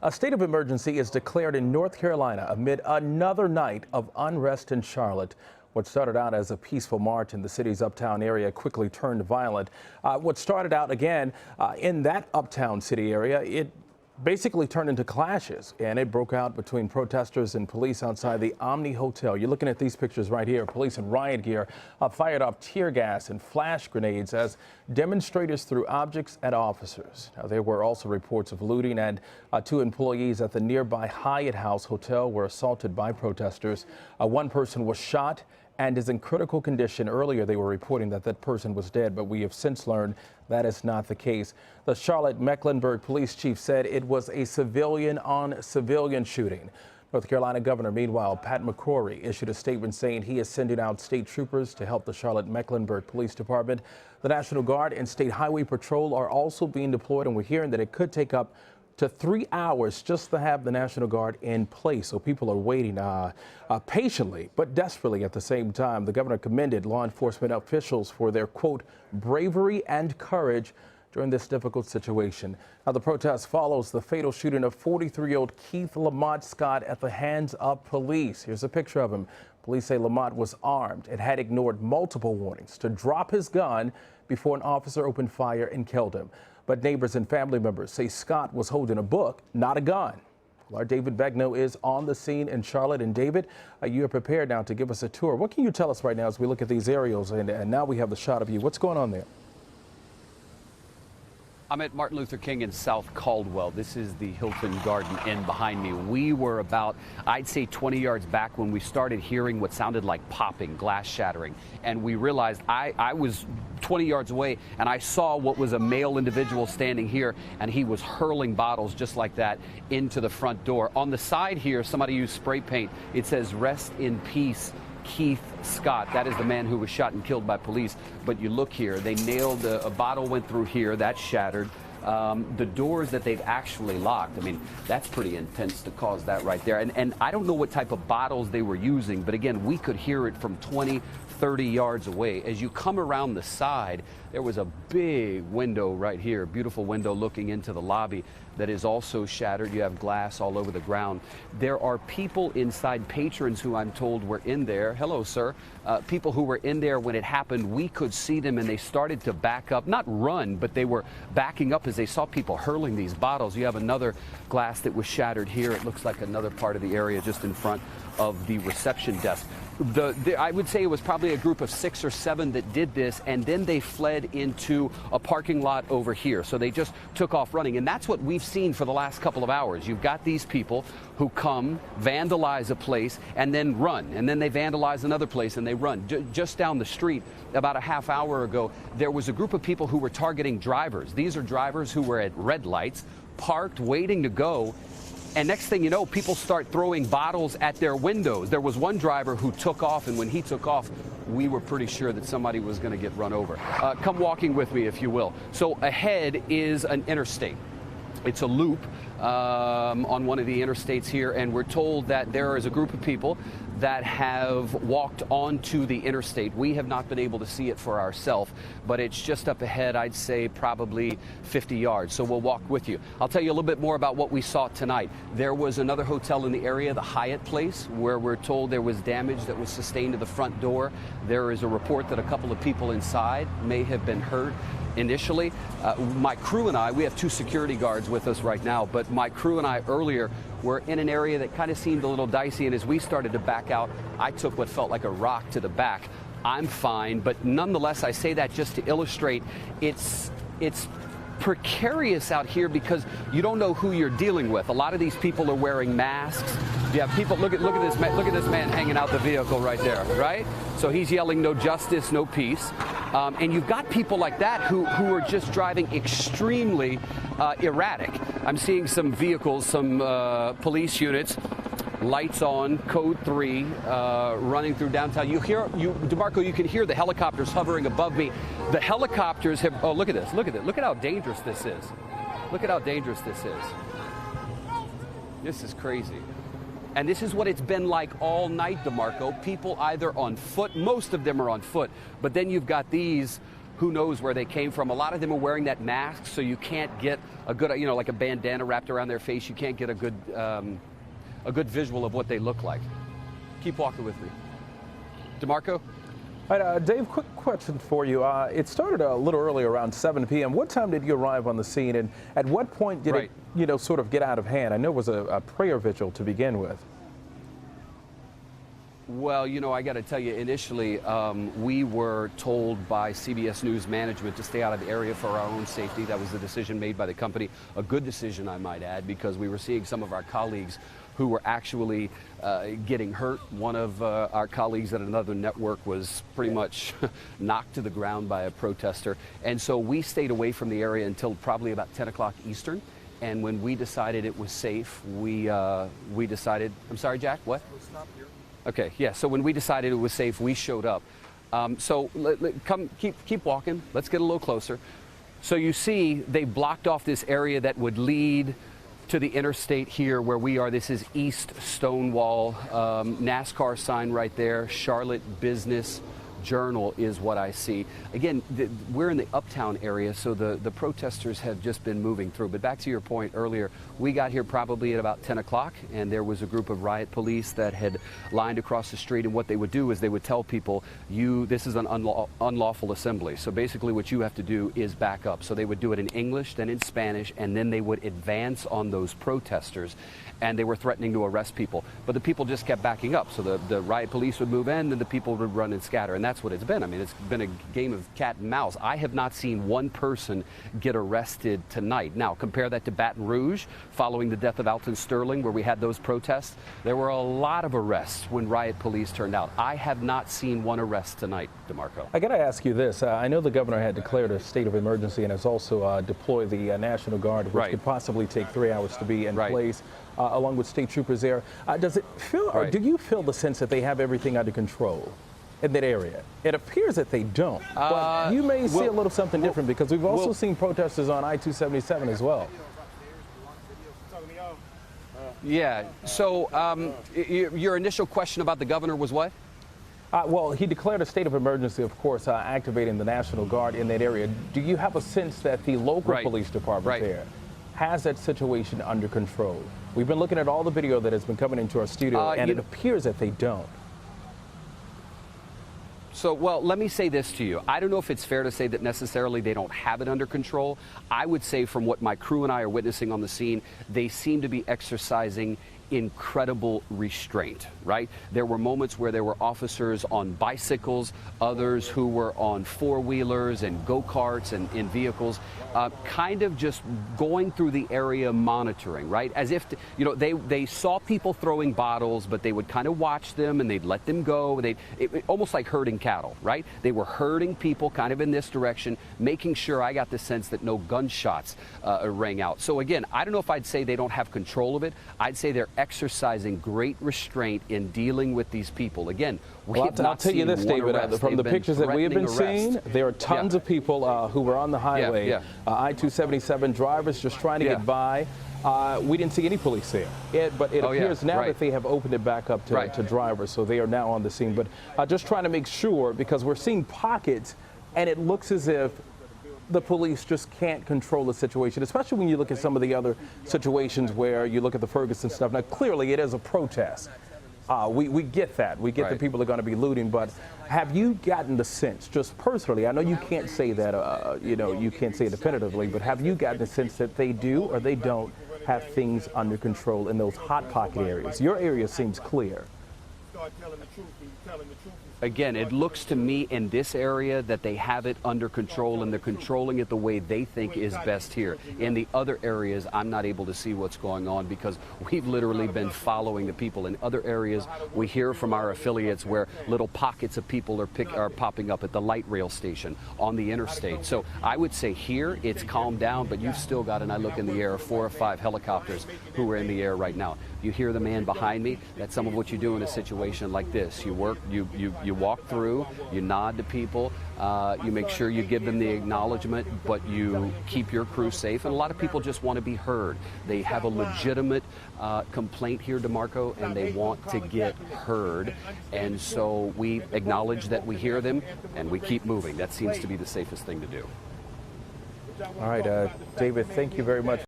A state of emergency is declared in North Carolina amid another night of unrest in Charlotte. What started out as a peaceful march in the city's uptown area quickly turned violent. What started out again in that uptown city area, it basically turned into clashes, and it broke out between protesters and police outside the Omni Hotel. You're looking at these pictures right here. Police in riot gear fired off tear gas and flash grenades as demonstrators threw objects at officers. Now, there were also reports of looting, and two employees at the nearby Hyatt House Hotel were assaulted by protesters. One person was shot and is in critical condition. Earlier, they were reporting that that person was dead, but we have since learned that is not the case. The Charlotte-Mecklenburg police chief said it was a civilian-on-civilian shooting. North Carolina Governor, meanwhile, Pat McCrory, issued a statement saying he is sending out state troopers to help the Charlotte-Mecklenburg Police Department. The National Guard and State Highway Patrol are also being deployed, and we're hearing that it could take up to 3 hours just to have the National Guard in place. So people are waiting patiently, but desperately at the same time. The governor commended law enforcement officials for their, quote, bravery and courage during this difficult situation. Now, the protest follows the fatal shooting of 43-year-old Keith Lamont Scott at the hands of police. Here's a picture of him. Police say Lamont was armed and had ignored multiple warnings to drop his gun before an officer opened fire and killed him. But neighbors and family members say Scott was holding a book, not a gun. Well, our David Begnaud is on the scene in Charlotte. And David, you are prepared now to give us a tour. What can you tell us right now as we look at these aerials? And now we have the shot of you. What's going on there? I'm at Martin Luther King in South Caldwell. This is the Hilton Garden Inn behind me. We were about, I'd say 20 yards back when we started hearing what sounded like popping, glass shattering. And we realized I was 20 yards away and I saw what was a male individual standing here, and he was hurling bottles just like that into the front door. On the side here, somebody used spray paint. It says, "Rest in peace, Keith Scott." That is the man who was shot and killed by police. But you look here, they nailed a bottle went through here, that shattered. The doors that they've actually locked, I mean, that's pretty intense to cause that right there. And I don't know what type of bottles they were using, but again, we could hear it from 20, 30 yards away. As you come around the side, there was a big window right here, beautiful window looking into the lobby that is also shattered. You have glass all over the ground. There are people inside, patrons who I'm told were in there. Hello, sir. People who were in there when it happened. We could see them and they started to back up, not run, but they were backing up as they saw people hurling these bottles. You have another glass that was shattered here. It looks like another part of the area just in front of the reception desk. I would say it was probably a group of 6 or 7 that did this, and then they fled into a parking lot over here. So they just took off running, and that's what we've seen for the last couple of hours. You've got these people who come, vandalize a place, and then run, and then they vandalize another place and they run. Just down the street, about a half hour ago, there was a group of people who were targeting drivers. These are drivers who were at red lights, parked, waiting to go. And next thing you know, people start throwing bottles at their windows. There was one driver who took off, and when he took off, we were pretty sure that somebody was going to get run over. Come walking with me, if you will. So ahead is an interstate. It's a loop on one of the interstates here, and we're told that there is a group of people that have walked onto the interstate. We have not been able to see it for ourselves, but it's just up ahead, I'd say probably 50 yards. So we'll walk with you. I'll tell you a little bit more about what we saw tonight. There was another hotel in the area, the Hyatt Place, where we're told there was damage that was sustained to the front door. There is a report that a couple of people inside may have been hurt. Initially, my crew and I, we have 2 security guards with us right now, but my crew and I earlier were in an area that kind of seemed a little dicey, and as we started to back out, I took what felt like a rock to the back. I'm fine, but nonetheless, I say that just to illustrate it's precarious out here because you don't know who you're dealing with. A lot of these people are wearing masks. You have people, look at this man hanging out the vehicle right there, right? So he's yelling, "No justice, no peace." And you've got people like that who are just driving extremely erratic. I'm seeing some vehicles, some police units, lights on, code 3, running through downtown. DeMarco, you can hear the helicopters hovering above me. The helicopters have, oh, look at this, look at how dangerous this is. Look at how dangerous this is. This is crazy. And this is what it's been like all night, DeMarco. People either on foot, most of them are on foot, but then you've got these Who knows where they came from? A lot of them are wearing that mask, so you can't get a good, like a bandana wrapped around their face. You can't get a good visual of what they look like. Keep walking with me. DeMarco? All right, Dave, quick question for you. It started a little early, around 7 p.m. What time did you arrive on the scene, and at what point did it, sort of get out of hand? I know it was a prayer vigil to begin with. Well, I got to tell you, initially, we were told by CBS News management to stay out of the area for our own safety. That was the decision made by the company. A good decision, I might add, because we were seeing some of our colleagues who were actually getting hurt. One of our colleagues at another network was pretty much knocked to the ground by a protester. And so we stayed away from the area until probably about 10 o'clock Eastern. And when we decided it was safe, we decided, I'm sorry, Jack, what? Stop here. Okay, yeah, so when we decided it was safe, we showed up. So keep walking. Let's get a little closer. So you see they blocked off this area that would lead to the interstate here where we are. This is East Stonewall. NASCAR sign right there. Charlotte Business Journal is what I see. Again, we're in the uptown area, so the protesters have just been moving through. But back to your point earlier, we got here probably at about 10 o'clock, and there was a group of riot police that had lined across the street, and what they would do is they would tell people, this is an unlawful assembly. So basically what you have to do is back up. So they would do it in English, then in Spanish, and then they would advance on those protesters, and they were threatening to arrest people. But the people just kept backing up. So the riot police would move in, and the people would run and scatter, and that's what it's been. I mean, it's been a game of cat and mouse. I have not seen one person get arrested tonight. Now, compare that to Baton Rouge, following the death of Alton Sterling, where we had those protests. There were a lot of arrests when riot police turned out. I have not seen one arrest tonight, DeMarco. I got to ask you this. I know the governor had declared a state of emergency and has also deployed the National Guard, which could possibly take 3 hours to be in place, along with state troopers there. Does it feel, or do you feel the sense that they have everything under control in that area? It appears that they don't, but you may see a little something different, because we've also seen protesters on I-277 as well. Yeah, so your initial question about the governor was what? Well, he declared a state of emergency, of course, activating the National Guard in that area. Do you have a sense that the local police department there has that situation under control? We've been looking at all the video that has been coming into our studio, and it appears that they don't. So, well, let me say this to you. I don't know if it's fair to say that necessarily they don't have it under control. I would say, from what my crew and I are witnessing on the scene, they seem to be exercising incredible restraint, right? There were moments where there were officers on bicycles, others who were on four-wheelers and go-karts and in vehicles, kind of just going through the area monitoring, right? As if, they saw people throwing bottles, but they would kind of watch them and they'd let them go. Almost like herding cattle, right? They were herding people kind of in this direction, making sure, I got the sense, that no gunshots rang out. So again, I don't know if I'd say they don't have control of it. I'd say they're exercising great restraint in dealing with these people. Again, I'll tell you this, David, from the pictures that we have been seeing, there are tons of people who were on the highway, I-277 drivers just trying to get by. We didn't see any police there, but it appears now that they have opened it back up to drivers, so they are now on the scene. But just trying to make sure, because we're seeing pockets, and it looks as if the police just can't control the situation, especially when you look at some of the other situations where you look at the Ferguson stuff. Now, clearly it is a protest. We get that. We get that people are going to be looting, but have you gotten the sense, just personally, I know you can't say that, you can't say it definitively, but have you gotten the sense that they do or they don't have things under control in those hot pocket areas? Your area seems clear. Start telling the truth, and you're telling the truth. Again, it looks to me in this area that they have it under control, and they're controlling it the way they think is best here. In the other areas, I'm not able to see what's going on, because we've literally been following the people. In other areas, we hear from our affiliates where little pockets of people are popping up at the light rail station, on the interstate. So I would say here it's calmed down, but you've still got, and I look in the air, 4 or 5 helicopters who are in the air right now. You hear the man behind me. That's some of what you do in a situation like this. You work, you walk through, you nod to people, you make sure you give them the acknowledgement, but you keep your crew safe. And a lot of people just want to be heard. They have a legitimate complaint here, DeMarco, and they want to get heard. And so we acknowledge that we hear them and we keep moving. That seems to be the safest thing to do. All right, David, thank you very much.